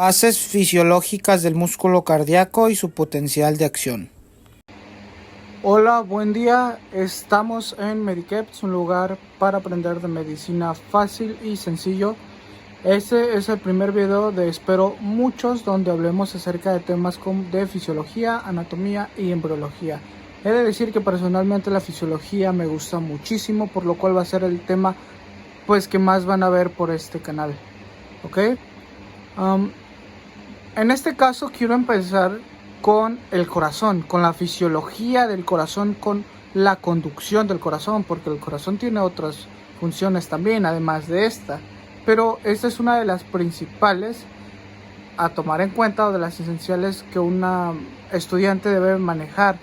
Bases fisiológicas del músculo cardíaco y su potencial de acción. Hola, buen día. Estamos en Medicaps, un lugar para aprender de medicina fácil y sencillo. Este es el primer video de espero muchos donde hablemos acerca de temas de fisiología, anatomía y embriología. He de decir que personalmente la fisiología me gusta muchísimo, por lo cual va a ser el tema que más van a ver por este canal. ¿Ok? En este caso quiero empezar con el corazón, con la fisiología del corazón, con la conducción del corazón, porque el corazón tiene otras funciones también, además de esta. Pero esta es una de las principales a tomar en cuenta, o de las esenciales que una estudiante debe manejar,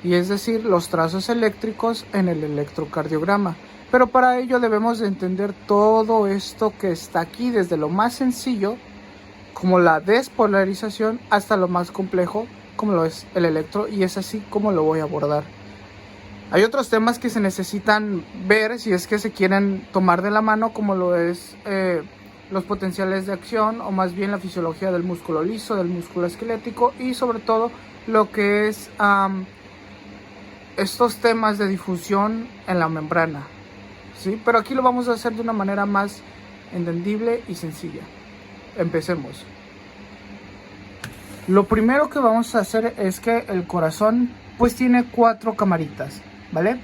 y es decir, los trazos eléctricos en el electrocardiograma. Pero para ello debemos de entender todo esto que está aquí, desde lo más sencillo como la despolarización hasta lo más complejo como lo es el electro, y es así como lo voy a abordar. Hay otros temas que se necesitan ver si es que se quieren tomar de la mano, como lo es los potenciales de acción, o más bien la fisiología del músculo liso, del músculo esquelético, y sobre todo lo que es estos temas de difusión en la membrana, ¿sí? Pero aquí lo vamos a hacer de una manera más entendible y sencilla. Empecemos. Lo primero que vamos a hacer es que el corazón pues tiene 4 camaritas, ¿vale?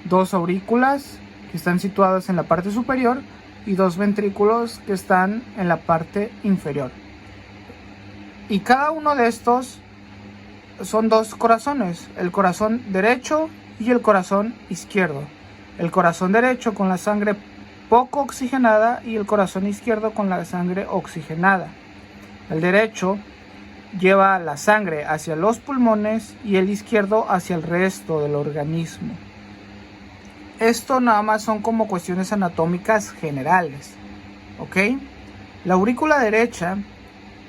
2 aurículas que están situadas en la parte superior y 2 ventrículos que están en la parte inferior. Y cada uno de estos son 2 corazones, el corazón derecho y el corazón izquierdo. El corazón derecho con la sangre poco oxigenada y el corazón izquierdo con la sangre oxigenada. El derecho lleva la sangre hacia los pulmones y el izquierdo hacia el resto del organismo. Esto nada más son como cuestiones anatómicas generales, ¿ok? La aurícula derecha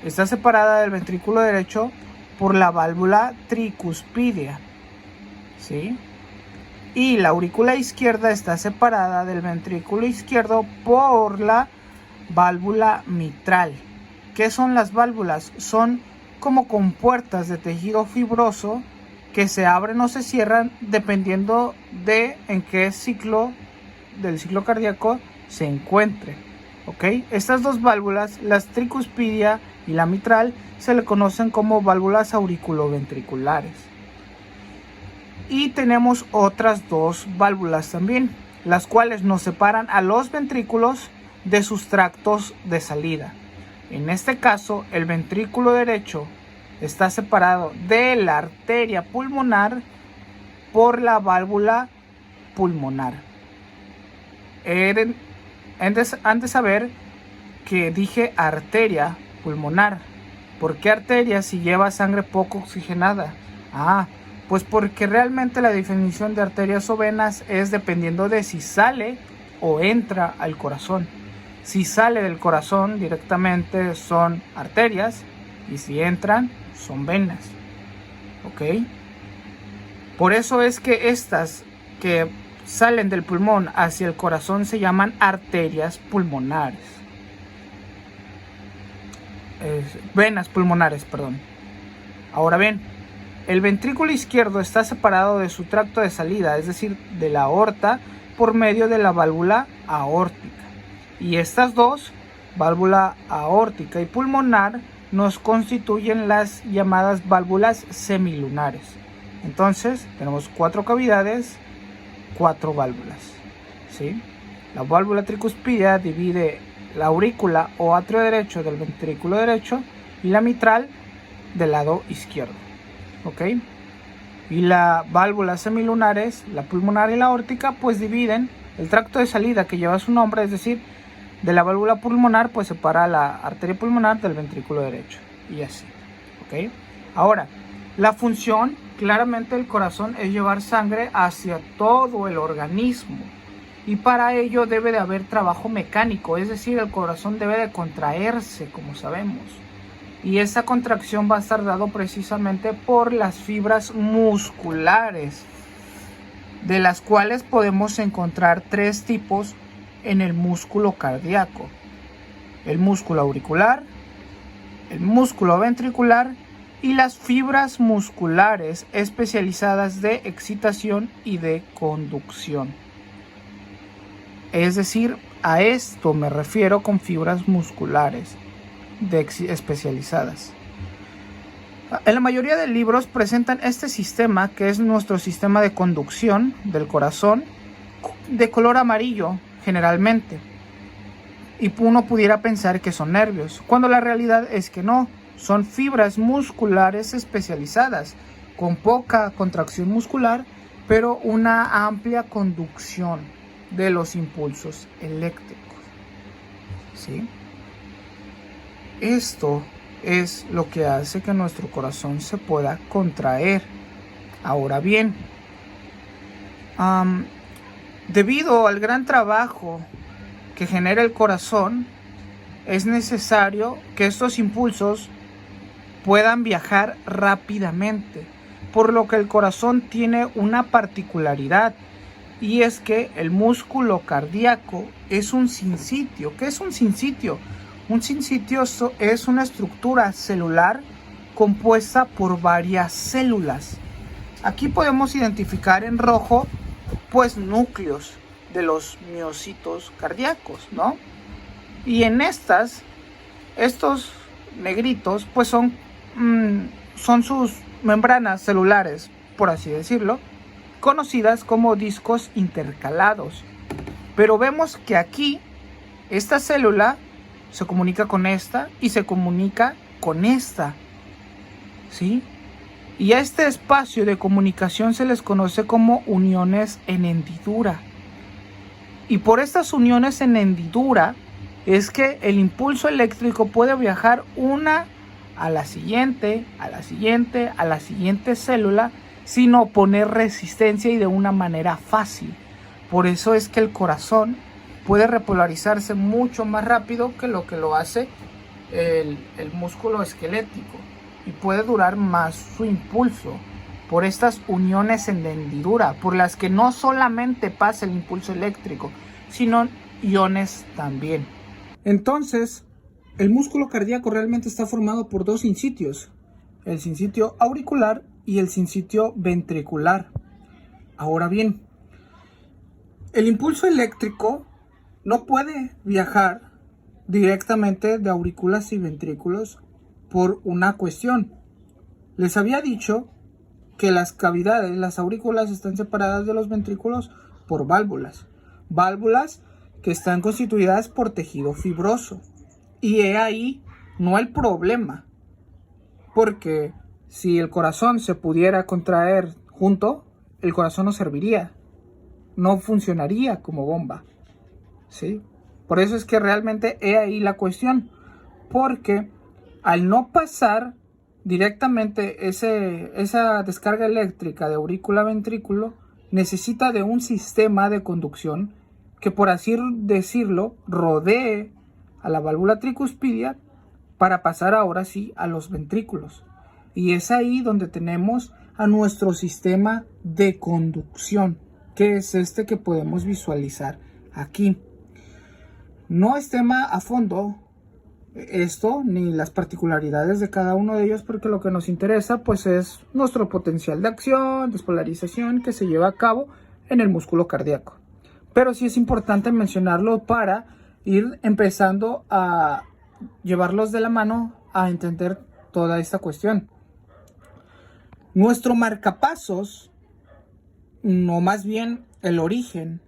está separada del ventrículo derecho por la válvula tricuspidia, ¿sí? Y la aurícula izquierda está separada del ventrículo izquierdo por la válvula mitral. ¿Qué son las válvulas? Son como compuertas de tejido fibroso que se abren o se cierran dependiendo de en qué ciclo del ciclo cardíaco se encuentre, ¿ok? Estas dos válvulas, las tricuspidia y la mitral, se le conocen como válvulas auriculoventriculares. Y tenemos otras 2 válvulas también, las cuales nos separan a los ventrículos de sus tractos de salida. En este caso, el ventrículo derecho está separado de la arteria pulmonar por la válvula pulmonar. Han de saber que dije arteria pulmonar. ¿Por qué arteria si lleva sangre poco oxigenada? Pues porque realmente la definición de arterias o venas es dependiendo de si sale o entra al corazón. Si sale del corazón directamente son arterias, y si entran son venas, ¿ok? Por eso es que estas que salen del pulmón hacia el corazón se llaman arterias pulmonares. Venas pulmonares, perdón. Ahora bien, el ventrículo izquierdo está separado de su tracto de salida, es decir, de la aorta, por medio de la válvula aórtica. Y estas dos, válvula aórtica y pulmonar, nos constituyen las llamadas válvulas semilunares. Entonces, tenemos 4 cavidades, 4 válvulas, ¿sí? La válvula tricuspidia divide la aurícula o atrio derecho del ventrículo derecho y la mitral del lado izquierdo, ¿ok? Y las válvulas semilunares, la pulmonar y la aórtica, pues dividen el tracto de salida que lleva su nombre, es decir, de la válvula pulmonar pues separa la arteria pulmonar del ventrículo derecho, y así, ¿ok? Ahora, la función claramente del corazón es llevar sangre hacia todo el organismo, y para ello debe de haber trabajo mecánico, es decir, el corazón debe de contraerse, como sabemos, y esa contracción va a estar dado precisamente por las fibras musculares, de las cuales podemos encontrar 3 tipos en el músculo cardíaco: el músculo auricular, el músculo ventricular y las fibras musculares especializadas de excitación y de conducción. Es decir, a esto me refiero con fibras musculares especializadas. En la mayoría de libros presentan este sistema, que es nuestro sistema de conducción del corazón, de color amarillo generalmente. Y uno pudiera pensar que son nervios, cuando la realidad es que no, son fibras musculares especializadas, con poca contracción muscular, pero una amplia conducción de los impulsos eléctricos. ¿Sí? Esto es lo que hace que nuestro corazón se pueda contraer. Ahora bien, debido al gran trabajo que genera el corazón, es necesario que estos impulsos puedan viajar rápidamente, por lo que el corazón tiene una particularidad, y es que el músculo cardíaco es un sinsitio. ¿Qué es un sinsitio? Un sinsitio es una estructura celular compuesta por varias células. Aquí podemos identificar en rojo, pues, núcleos de los miocitos cardíacos, ¿no? Y en estos negritos, pues son sus membranas celulares, por así decirlo, conocidas como discos intercalados. Pero vemos que aquí esta célula se comunica con esta y se comunica con esta, ¿sí? Y a este espacio de comunicación se les conoce como uniones en hendidura. Y por estas uniones en hendidura es que el impulso eléctrico puede viajar una a la siguiente, a la siguiente, a la siguiente célula, sin oponer resistencia y de una manera fácil. Por eso es que el corazón puede repolarizarse mucho más rápido que lo hace el músculo esquelético, y puede durar más su impulso por estas uniones en hendidura, por las que no solamente pasa el impulso eléctrico, sino iones también. Entonces, el músculo cardíaco realmente está formado por dos sinsitios, el sinsitio auricular y el sinsitio ventricular. Ahora bien, el impulso eléctrico no puede viajar directamente de aurículas y ventrículos por una cuestión. Les había dicho que las cavidades, las aurículas, están separadas de los ventrículos por válvulas. Válvulas que están constituidas por tejido fibroso. Y he ahí no el problema. Porque si el corazón se pudiera contraer junto, el corazón no serviría. No funcionaría como bomba. ¿Sí? Por eso es que realmente he ahí la cuestión. Porque al no pasar directamente esa descarga eléctrica de aurícula a ventrículo, necesita de un sistema de conducción que, por así decirlo, rodee a la válvula tricuspidia para pasar ahora sí a los ventrículos. Y es ahí donde tenemos a nuestro sistema de conducción, que es este que podemos visualizar aquí. No es tema a fondo esto, ni las particularidades de cada uno de ellos, porque lo que nos interesa pues es nuestro potencial de acción, despolarización que se lleva a cabo en el músculo cardíaco. Pero sí es importante mencionarlo para ir empezando a llevarlos de la mano a entender toda esta cuestión. Nuestro marcapasos, no, más bien el origen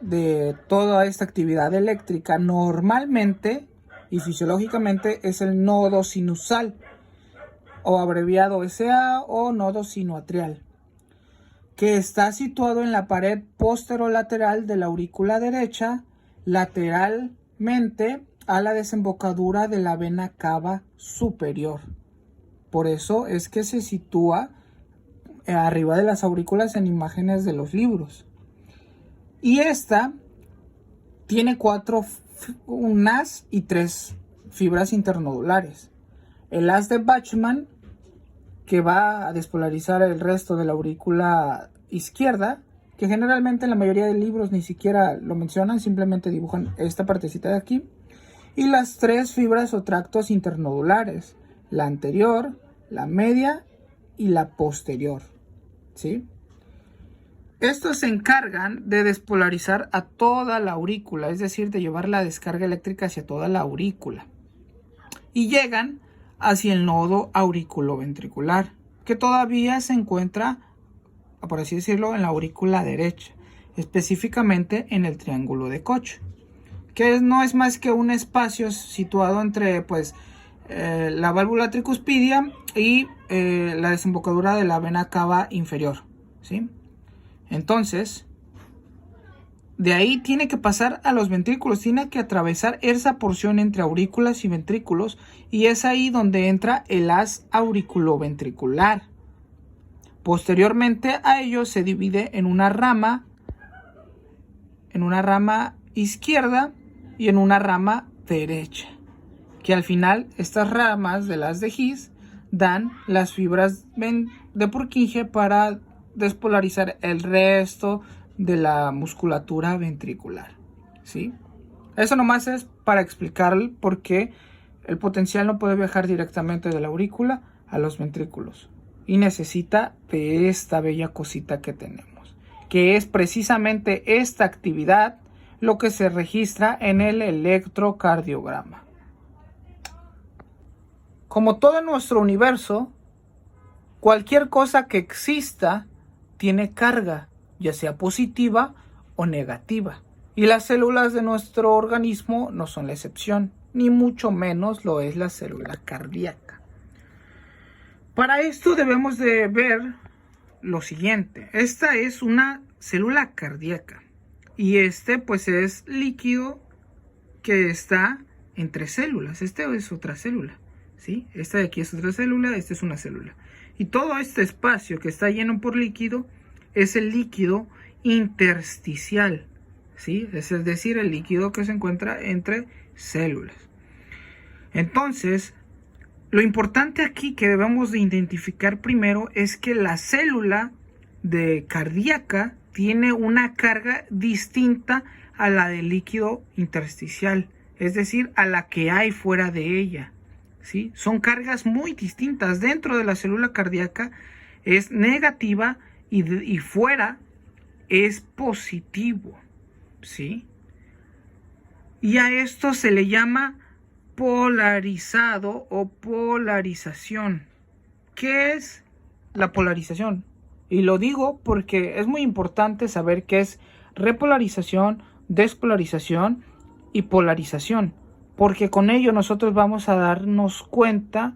de toda esta actividad eléctrica, normalmente y fisiológicamente es el nodo sinusal, o abreviado SA, o nodo sinoatrial, que está situado en la pared posterolateral de la aurícula derecha, lateralmente a la desembocadura de la vena cava superior. Por eso es que se sitúa arriba de las aurículas en imágenes de los libros. Y esta tiene un haz y 3 fibras internodulares. El haz de Bachmann, que va a despolarizar el resto de la aurícula izquierda, que generalmente en la mayoría de libros ni siquiera lo mencionan, simplemente dibujan esta partecita de aquí. Y las 3 fibras o tractos internodulares, la anterior, la media y la posterior, ¿sí? Estos se encargan de despolarizar a toda la aurícula, es decir, de llevar la descarga eléctrica hacia toda la aurícula. Y llegan hacia el nodo auriculoventricular, que todavía se encuentra, por así decirlo, en la aurícula derecha, específicamente en el triángulo de Koch, que no es más que un espacio situado entre la válvula tricuspidia y la desembocadura de la vena cava inferior, ¿sí? Entonces, de ahí tiene que pasar a los ventrículos, tiene que atravesar esa porción entre aurículas y ventrículos, y es ahí donde entra el haz auriculoventricular. Posteriormente a ello se divide en una rama izquierda y en una rama derecha, que al final estas ramas de las de His dan las fibras de Purkinje para despolarizar el resto de la musculatura ventricular, ¿sí? Eso nomás es para explicar por qué el potencial no puede viajar directamente de la aurícula a los ventrículos y necesita de esta bella cosita que tenemos, que es precisamente esta actividad lo que se registra en el electrocardiograma. Como todo nuestro universo, cualquier cosa que exista tiene carga, ya sea positiva o negativa. Y las células de nuestro organismo no son la excepción, ni mucho menos lo es la célula cardíaca. Para esto debemos de ver lo siguiente. Esta es una célula cardíaca y pues es líquido que está entre células. Esta es otra célula, ¿sí? Esta de aquí es otra célula, esta es una célula. Y todo este espacio que está lleno por líquido es el líquido intersticial, ¿sí? Es decir, el líquido que se encuentra entre células. Entonces, lo importante aquí que debemos de identificar primero es que la célula cardíaca tiene una carga distinta a la del líquido intersticial, es decir, a la que hay fuera de ella, ¿sí? Son cargas muy distintas. Dentro de la célula cardíaca es negativa y fuera es positivo, ¿sí? Y a esto se le llama polarizado o polarización. ¿Qué es la polarización? Y lo digo porque es muy importante saber qué es repolarización, despolarización y polarización, porque con ello nosotros vamos a darnos cuenta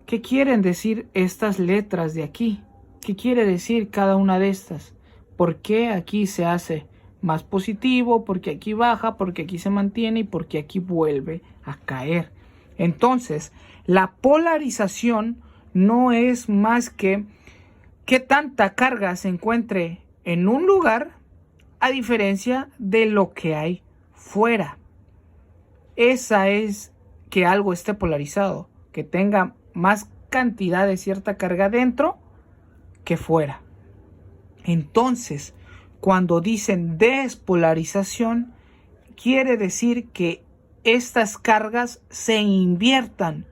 qué quieren decir estas letras de aquí, qué quiere decir cada una de estas, por qué aquí se hace más positivo, porque aquí baja, porque aquí se mantiene y porque aquí vuelve a caer. Entonces, la polarización no es más que qué tanta carga se encuentre en un lugar a diferencia de lo que hay fuera. Esa es que algo esté polarizado, que tenga más cantidad de cierta carga dentro que fuera. Entonces, cuando dicen despolarización, quiere decir que estas cargas se inviertan,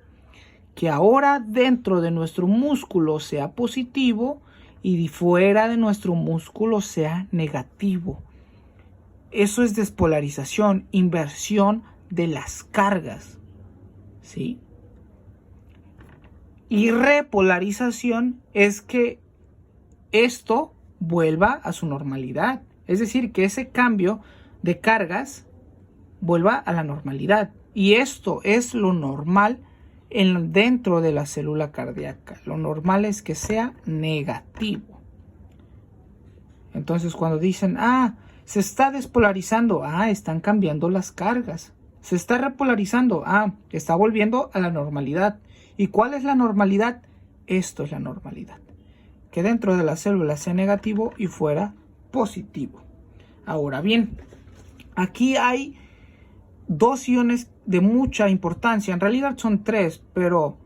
que ahora dentro de nuestro músculo sea positivo y fuera de nuestro músculo sea negativo. Eso es despolarización, inversión de las cargas, ¿sí? Y repolarización es que esto vuelva a su normalidad, es decir, que ese cambio de cargas vuelva a la normalidad, y esto es lo normal dentro de la célula cardíaca. Lo normal es que sea negativo. Entonces, cuando dicen, se está despolarizando, están cambiando las cargas. Se está repolarizando, está volviendo a la normalidad. ¿Y cuál es la normalidad? Esto es la normalidad, que dentro de la célula sea negativo y fuera positivo. Ahora bien, aquí hay dos iones de mucha importancia. En realidad son tres, pero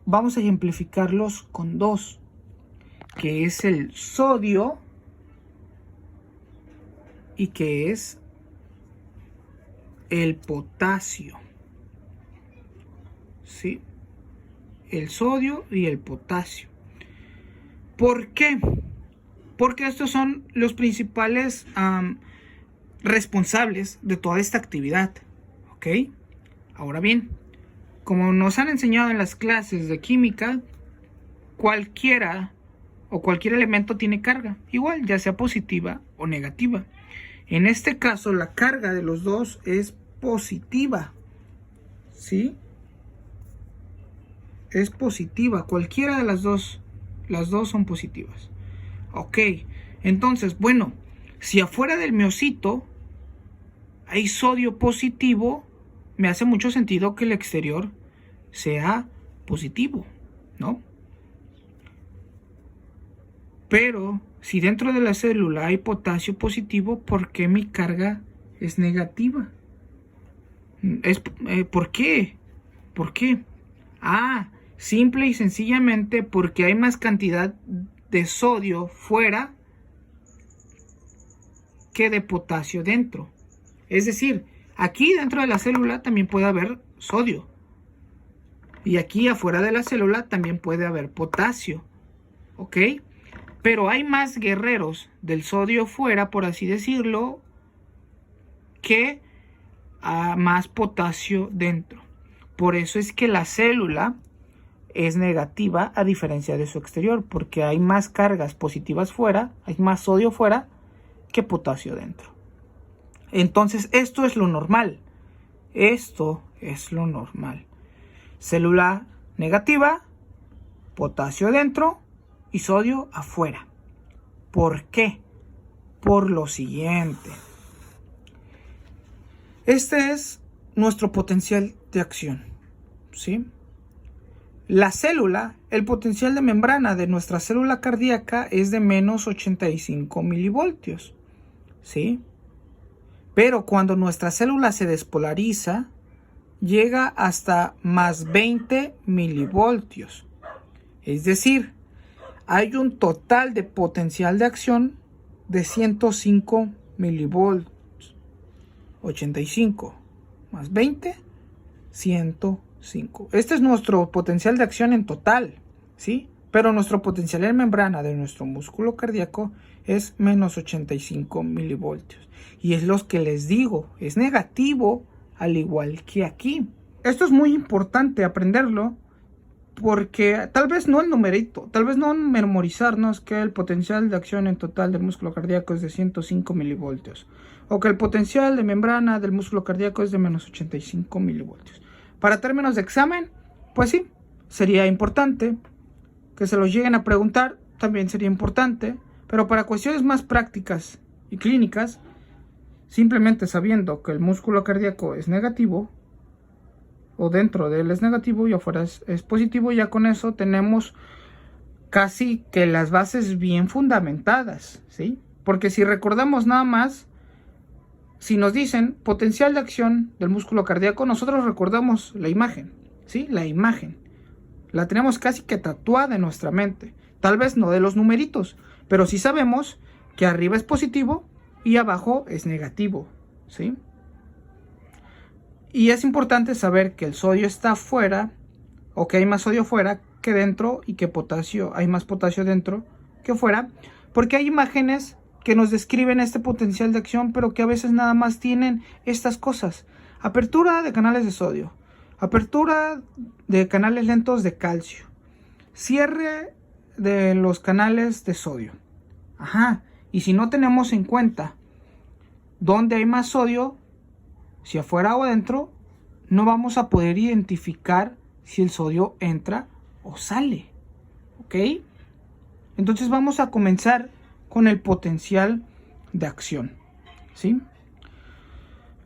vamos a ejemplificarlos con dos, que es el sodio y que es el potasio, ¿sí? el sodio y el potasio. ¿Por qué? Porque estos son los principales responsables de toda esta actividad. ¿Ok? Ahora bien, como nos han enseñado en las clases de química, cualquier elemento tiene carga, igual, ya sea positiva o negativa. En este caso, la carga de los dos es positiva. ¿Sí? Es positiva, cualquiera de las dos son positivas. Ok, entonces, bueno, si afuera del miocito hay sodio positivo, me hace mucho sentido que el exterior sea positivo, ¿no? Pero si dentro de la célula hay potasio positivo, ¿por qué mi carga es negativa? ¿Por qué? ¿Por qué? Simple y sencillamente porque hay más cantidad de sodio fuera que de potasio dentro. Es decir, aquí dentro de la célula también puede haber sodio. Y aquí afuera de la célula también puede haber potasio. ¿Ok? Pero hay más guerreros del sodio fuera, por así decirlo, que más potasio dentro. Por eso es que la célula es negativa a diferencia de su exterior, porque hay más cargas positivas fuera, hay más sodio fuera que potasio dentro. Entonces esto es lo normal. Esto es lo normal. Célula negativa, potasio dentro y sodio afuera. ¿Por qué? Por lo siguiente. Este es nuestro potencial de acción, ¿sí? La célula, el potencial de membrana de nuestra célula cardíaca es de menos 85 milivoltios, ¿sí? Pero cuando nuestra célula se despolariza, llega hasta más 20 milivoltios. Es decir, hay un total de potencial de acción de 105 milivoltios. 85 más 20, 105. Este es nuestro potencial de acción en total, ¿sí? Pero nuestro potencial en membrana de nuestro músculo cardíaco es menos 85 milivoltios. Y es lo que les digo, es negativo al igual que aquí. Esto es muy importante aprenderlo porque tal vez no el numerito, tal vez no memorizarnos que el potencial de acción en total del músculo cardíaco es de 105 milivoltios. O que el potencial de membrana del músculo cardíaco es de menos 85 milivoltios. Para términos de examen, pues sí, sería importante que se los lleguen a preguntar, también sería importante, pero para cuestiones más prácticas y clínicas, simplemente sabiendo que el músculo cardíaco es negativo, o dentro de él es negativo y afuera es positivo, ya con eso tenemos casi que las bases bien fundamentadas, ¿sí? Porque si recordamos nada más, si nos dicen potencial de acción del músculo cardíaco, nosotros recordamos la imagen, ¿sí? La imagen. La tenemos casi que tatuada en nuestra mente. Tal vez no de los numeritos, pero sí sabemos que arriba es positivo y abajo es negativo, ¿sí? Y es importante saber que el sodio está fuera, o que hay más sodio fuera que dentro, y que hay más potasio dentro que fuera, porque hay imágenes que nos describen este potencial de acción, pero que a veces nada más tienen estas cosas: apertura de canales de sodio, apertura de canales lentos de calcio, cierre de los canales de sodio. Y si no tenemos en cuenta dónde hay más sodio, si afuera o adentro, no vamos a poder identificar si el sodio entra o sale. ¿Ok? Entonces vamos a comenzar con el potencial de acción, ¿sí?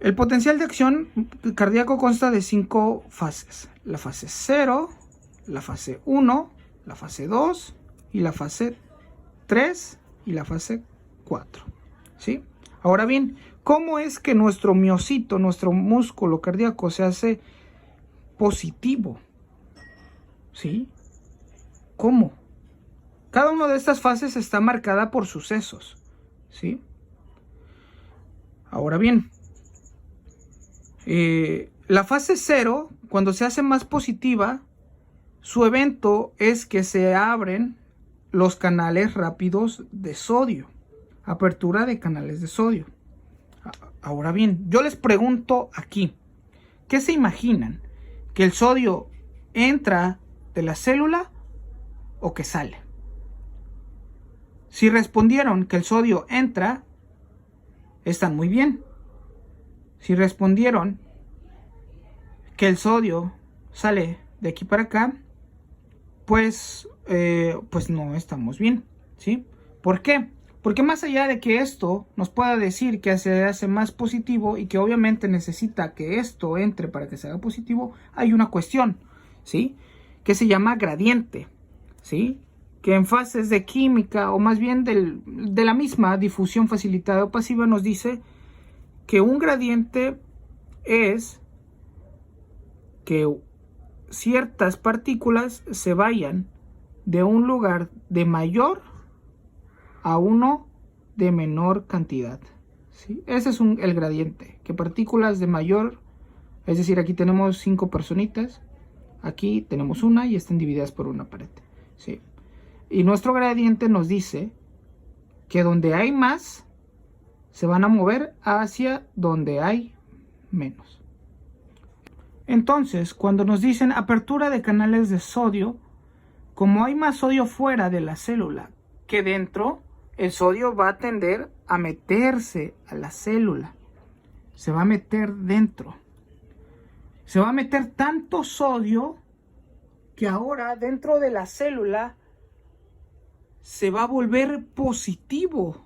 El potencial de acción cardíaco consta de 5 fases: la fase 0, la fase 1, la fase 2 y la fase 3 y la fase 4, ¿sí? Ahora bien, ¿cómo es que nuestro miocito, nuestro músculo cardíaco, se hace positivo? ¿Sí? ¿Cómo? Cada una de estas fases está marcada por sucesos, ¿sí? Ahora bien, la fase 0, cuando se hace más positiva, Su evento es que se abren los canales rápidos de sodio. Apertura de canales de sodio. Ahora bien, yo les pregunto aquí, ¿qué se imaginan? ¿Que el sodio entra de la célula o que sale? Si respondieron que el sodio entra, están muy bien. Si respondieron que el sodio sale de aquí para acá, pues no estamos bien, ¿sí? ¿Por qué? Porque más allá de que esto nos pueda decir que se hace más positivo y que obviamente necesita que esto entre para que se haga positivo, hay una cuestión, ¿sí? Que se llama gradiente, ¿sí? Que en fases de química, o más bien de la misma difusión facilitada o pasiva, nos dice que un gradiente es que ciertas partículas se vayan de un lugar de mayor a uno de menor cantidad, ¿sí? Ese es el gradiente, que partículas de mayor, es decir, aquí tenemos 5 personitas, aquí tenemos una y están divididas por una pared, ¿sí? Y nuestro gradiente nos dice que donde hay más, se van a mover hacia donde hay menos. Entonces, cuando nos dicen apertura de canales de sodio, como hay más sodio fuera de la célula que dentro, el sodio va a tender a meterse a la célula. Se va a meter dentro. Se va a meter tanto sodio que ahora dentro de la célula se va a volver positivo.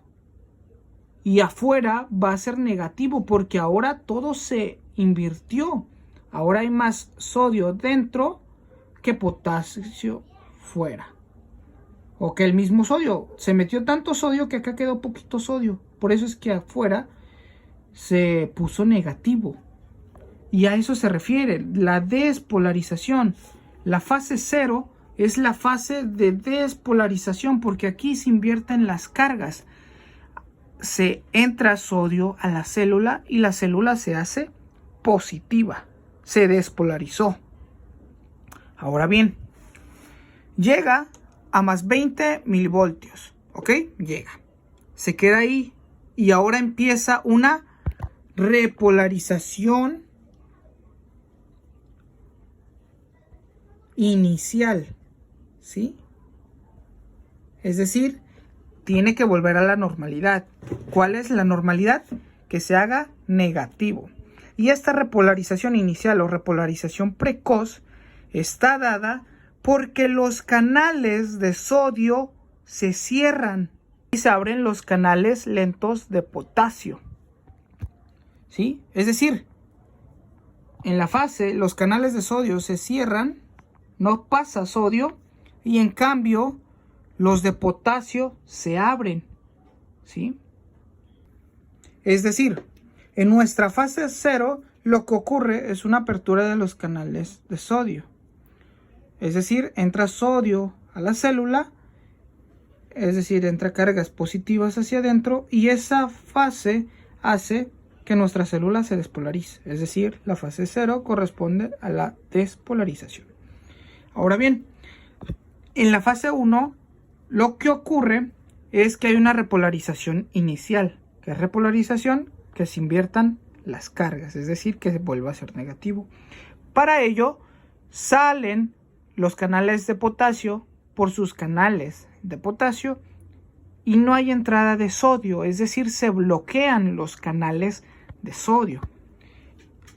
Y afuera va a ser negativo porque ahora todo se invirtió. Ahora hay más sodio dentro que potasio fuera. O que el mismo sodio. Se metió tanto sodio que acá quedó poquito sodio. Por eso es que afuera se puso negativo. Y a eso se refiere la despolarización. La fase 0 es la fase de despolarización porque aquí se invierten las cargas. Se entra sodio a la célula y la célula se hace positiva. Se despolarizó. Ahora bien, llega a más 20 milivoltios. ¿Ok? Llega. Se queda ahí y ahora empieza una repolarización inicial. ¿Sí? Es decir, tiene que volver a la normalidad. ¿Cuál es la normalidad? Que se haga negativo. Y esta repolarización inicial o repolarización precoz está dada porque los canales de sodio se cierran y se abren los canales lentos de potasio. ¿Sí? Es decir, en la fase los canales de sodio se cierran, no pasa sodio y en cambio los de potasio se abren, ¿sí? Es decir, en nuestra fase 0 lo que ocurre es una apertura de los canales de sodio. Es decir, entra sodio a la célula, es decir, entra cargas positivas hacia adentro y esa fase hace que nuestra célula se despolarice. Es decir, la fase 0 corresponde a la despolarización. Ahora bien, en la fase 1 lo que ocurre es que hay una repolarización inicial. ¿Qué es repolarización? Que se inviertan las cargas, es decir, que se vuelva a ser negativo. Para ello, salen los canales de potasio por sus canales de potasio y no hay entrada de sodio, es decir, se bloquean los canales de sodio.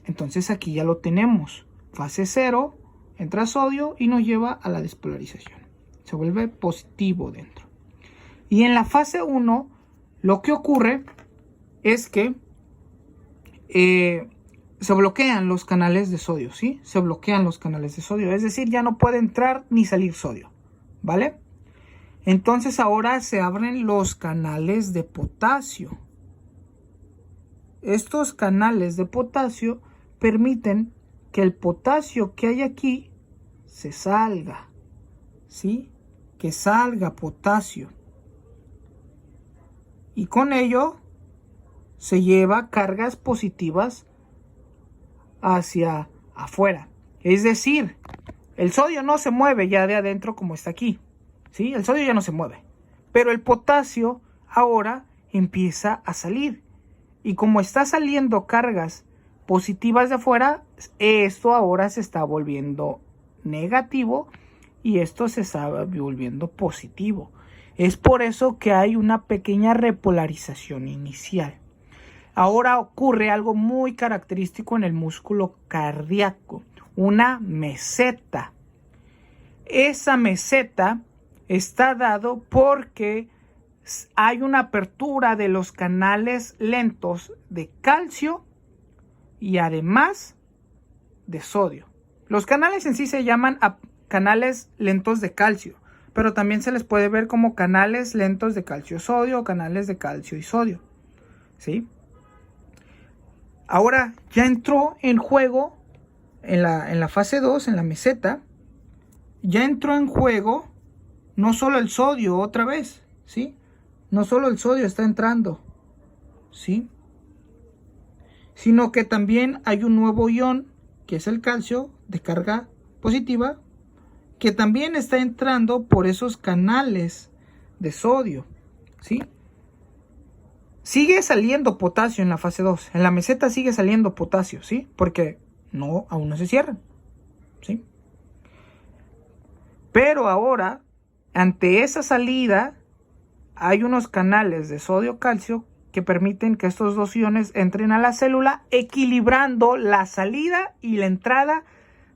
Entonces aquí ya lo tenemos. Fase 0, entra sodio y nos lleva a la despolarización. Se vuelve positivo dentro. Y en la fase 1, lo que ocurre es que se bloquean los canales de sodio, ¿sí? Se bloquean los canales de sodio, es decir, ya no puede entrar ni salir sodio, ¿vale? Entonces ahora se abren los canales de potasio. Estos canales de potasio permiten que el potasio que hay aquí se salga, ¿sí? Que salga potasio. Y con ello se lleva cargas positivas hacia afuera. Es decir, El sodio no se mueve ya de adentro como está aquí, ¿sí? El sodio ya no se mueve. Pero el potasio ahora empieza a salir. Y como está saliendo cargas positivas de afuera, esto ahora se está volviendo negativo y esto se está volviendo positivo. Es por eso que hay una pequeña repolarización inicial. Ahora ocurre algo muy característico en el músculo cardíaco, una meseta. Esa meseta está dado porque hay una apertura de los canales lentos de calcio y además de sodio. Los canales en sí se llaman canales lentos de calcio, pero también se les puede ver como canales lentos de calcio-sodio o canales de calcio y sodio, ¿sí? Ahora ya entró en juego en la fase 2, en la meseta, ya entró en juego no solo el sodio otra vez, ¿sí? No solo el sodio está entrando, ¿sí? Sino que también hay un nuevo ion, que es el calcio, de carga positiva, que también está entrando por esos canales de sodio, ¿sí? Sigue saliendo potasio en la fase 2. En la meseta sigue saliendo potasio, ¿sí? Porque aún no se cierran, ¿sí? Pero ahora, ante esa salida, hay unos canales de sodio-calcio que permiten que estos dos iones entren a la célula, equilibrando la salida y la entrada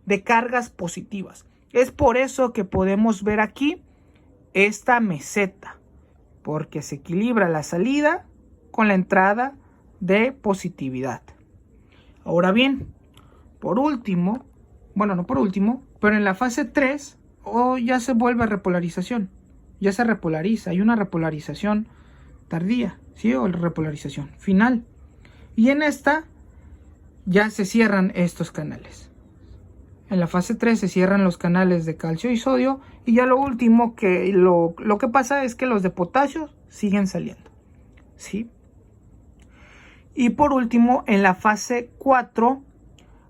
de cargas positivas. Es por eso que podemos ver aquí esta meseta, porque se equilibra la salida con la entrada de positividad. Ahora bien, por último, bueno, no por último, pero en la fase 3 ya se vuelve a repolarización. Ya se repolariza, hay una repolarización tardía, ¿sí? O repolarización final. Y en esta ya se cierran estos canales. En la fase 3 se cierran los canales de calcio y sodio. Y ya lo último que lo que pasa es que los de potasio siguen saliendo, ¿sí? Y por último, en la fase 4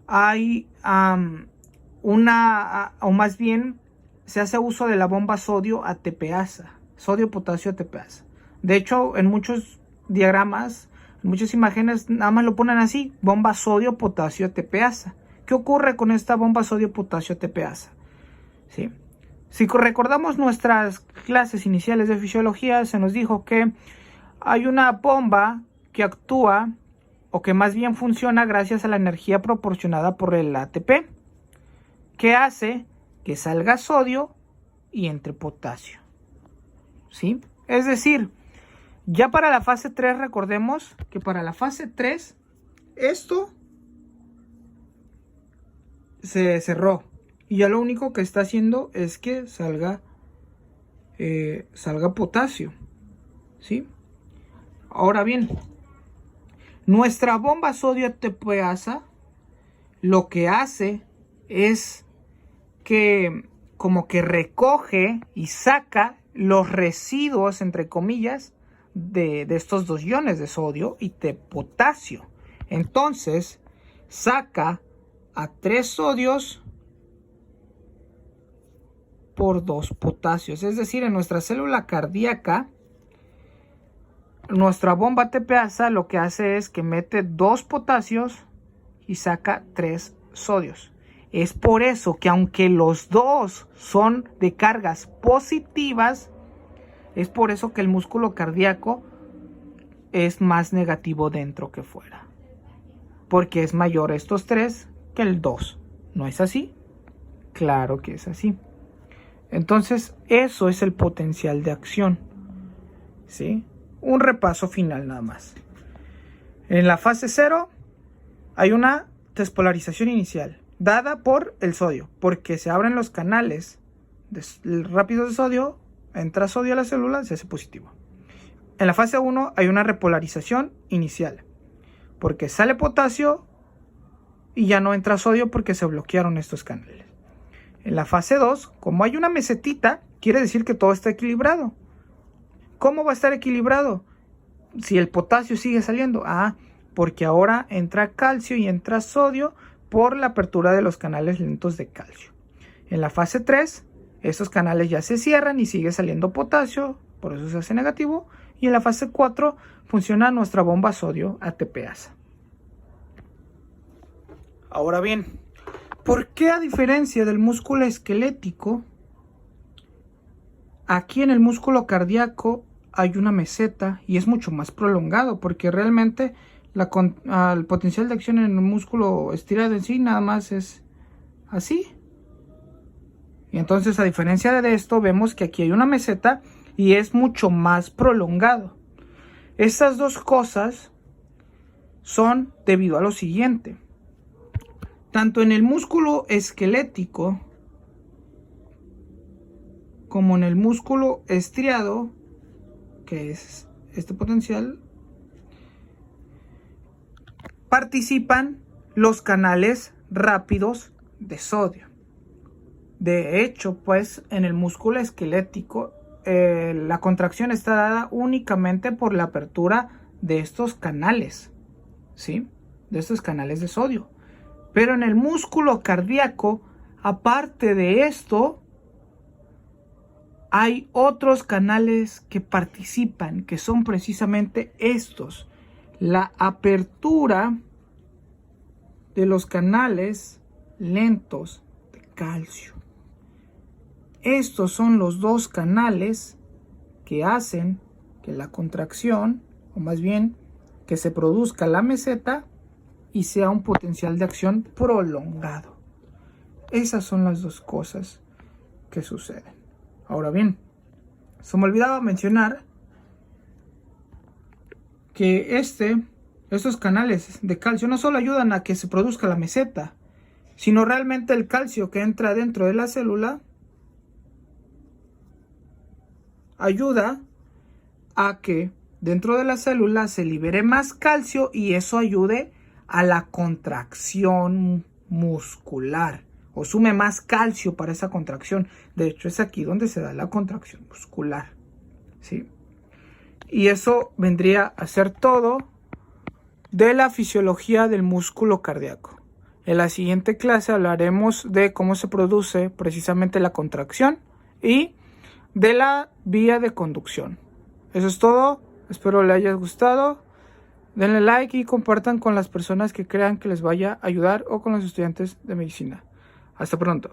hay o más bien se hace uso de la bomba sodio ATPasa, sodio-potasio ATPasa. De hecho, en muchos diagramas, en muchas imágenes, nada más lo ponen así, bomba sodio-potasio ATPasa. ¿Qué ocurre con esta bomba sodio-potasio ATPasa? ¿Sí? Si recordamos nuestras clases iniciales de fisiología, se nos dijo que hay una bomba que actúa, o que más bien funciona gracias a la energía proporcionada por el ATP, que hace que salga sodio y entre potasio, ¿sí? Es decir, ya para la fase 3, recordemos que para la fase 3 esto se cerró y ya lo único que está haciendo es que salga potasio, ¿sí? Ahora bien, nuestra bomba sodio ATPasa lo que hace es que como que recoge y saca los residuos, entre comillas, de estos dos iones de sodio y de potasio. Entonces saca a 3 sodios por 2 potasios. Es decir, en nuestra célula cardíaca, nuestra bomba ATPasa lo que hace es que mete 2 potasios y saca 3 sodios. Es por eso que aunque los dos son de cargas positivas, es por eso que el músculo cardíaco es más negativo dentro que fuera. Porque es mayor estos 3 que el 2. ¿No es así? Claro que es así. Entonces, eso es el potencial de acción, ¿sí? Un repaso final nada más. En la fase 0 hay una despolarización inicial dada por el sodio, porque se abren los canales rápidos de sodio, entra sodio a la célula, se hace positivo. En la fase 1 hay una repolarización inicial, porque sale potasio y ya no entra sodio porque se bloquearon estos canales. En la fase 2, como hay una mesetita, quiere decir que todo está equilibrado. ¿Cómo va a estar equilibrado si el potasio sigue saliendo? Porque ahora entra calcio y entra sodio por la apertura de los canales lentos de calcio. En la fase 3, estos canales ya se cierran y sigue saliendo potasio, por eso se hace negativo. Y en la fase 4 funciona nuestra bomba sodio ATPasa. Ahora bien, ¿por qué a diferencia del músculo esquelético, aquí en el músculo cardíaco hay una meseta y es mucho más prolongado? Porque realmente el potencial de acción en el músculo estirado en sí nada más es así. Y entonces, a diferencia de esto, vemos que aquí hay una meseta y es mucho más prolongado. Estas dos cosas son debido a lo siguiente. Tanto en el músculo esquelético como en el músculo estriado, que es este potencial, participan los canales rápidos de sodio. De hecho, pues en el músculo esquelético la contracción está dada únicamente por la apertura de estos canales, ¿sí? De estos canales de sodio. Pero en el músculo cardíaco, aparte de esto, hay otros canales que participan, que son precisamente estos. La apertura de los canales lentos de calcio. Estos son los dos canales que hacen que la contracción, o más bien que se produzca la meseta y sea un potencial de acción prolongado. Esas son las dos cosas que suceden. Ahora bien, se me olvidaba mencionar que estos canales de calcio no solo ayudan a que se produzca la meseta, sino realmente el calcio que entra dentro de la célula ayuda a que dentro de la célula se libere más calcio y eso ayude a la contracción muscular o sume más calcio para esa contracción. De hecho, es aquí donde se da la contracción muscular, ¿sí? Y eso vendría a ser todo de la fisiología del músculo cardíaco. En la siguiente clase hablaremos de cómo se produce precisamente la contracción y de la vía de conducción. Eso es todo. Espero les haya gustado. Denle like y compartan con las personas que crean que les vaya a ayudar o con los estudiantes de medicina. Hasta pronto.